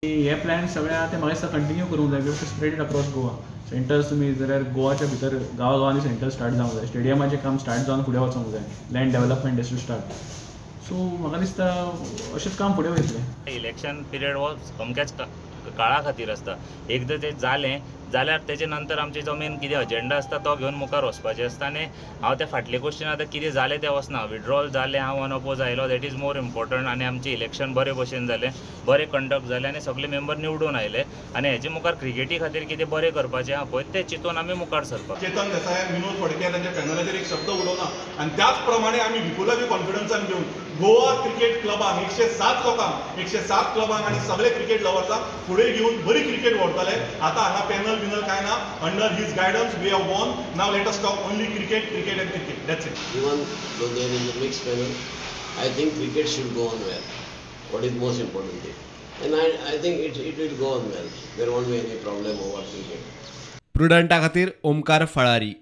हे प्लॅन सगळ्या ते म्हाका दिसता कंटिन्यू करूंक जाय because spread across Goa. Centres तुमी जाल्यार गोवाच्या भितर गांवांनी सेंटर स्टार्ट जावंक जाय. स्टेडियमाचें काम स्टार्ट जावन फुडें वचूंक जाय. Land development is to start. So म्हाका दिसता अशेंच काम फुडें वयतलें. इलेक्शन पिरियड हो अमक्याच काळा खातीर आसता. एकदां तें जालें जाल्यार तेजे नंतर आमची जो मेन कितें अजेंडा आसता तो घेवन मुखार वचपाचें आसता. आनी हांव त्या फाटले क्वेश्चन आतां कितें जालें तें वचना. विड्रॉल जालें, हांव अनअपोज आयलो, दॅट इज मोर इम्पॉर्टंट. आनी आमचें इलेक्शन बरे भशेन जालें, बरें कंडक्ट जालें आनी सगळे मेंबर निवडून आयले. आनी हेजे मुखार क्रिकेटी खातीर कितें बरें करपाचें आहा पळय तें चिंतून आमी मुखार सरपाक. चेतन देसाय, विनोद फडके तांच्या पॅनलाचेर एक शब्द उलोवना आनी त्याच प्रमाणे आमी विपुलाची कॉन्फिडन्सान घेवन गोवा क्रिकेट क्लबाक 107 लोकांक 107 क्लबांक आनी सगळे क्रिकेट लवर्सांक फुडें घेवन बरी क्रिकेट व्हरतले. आतां हांगा पॅनल बिनल कांय ना. Under his guidance we have won. Now let us talk only cricket and cricket. That's it. Even though they are in the mixed panel, I think cricket should go on well. What is most important thing. And I think it will go on well. There won't be any problem over cricket. प्रुडंटा खातीर ओमकार फळारी.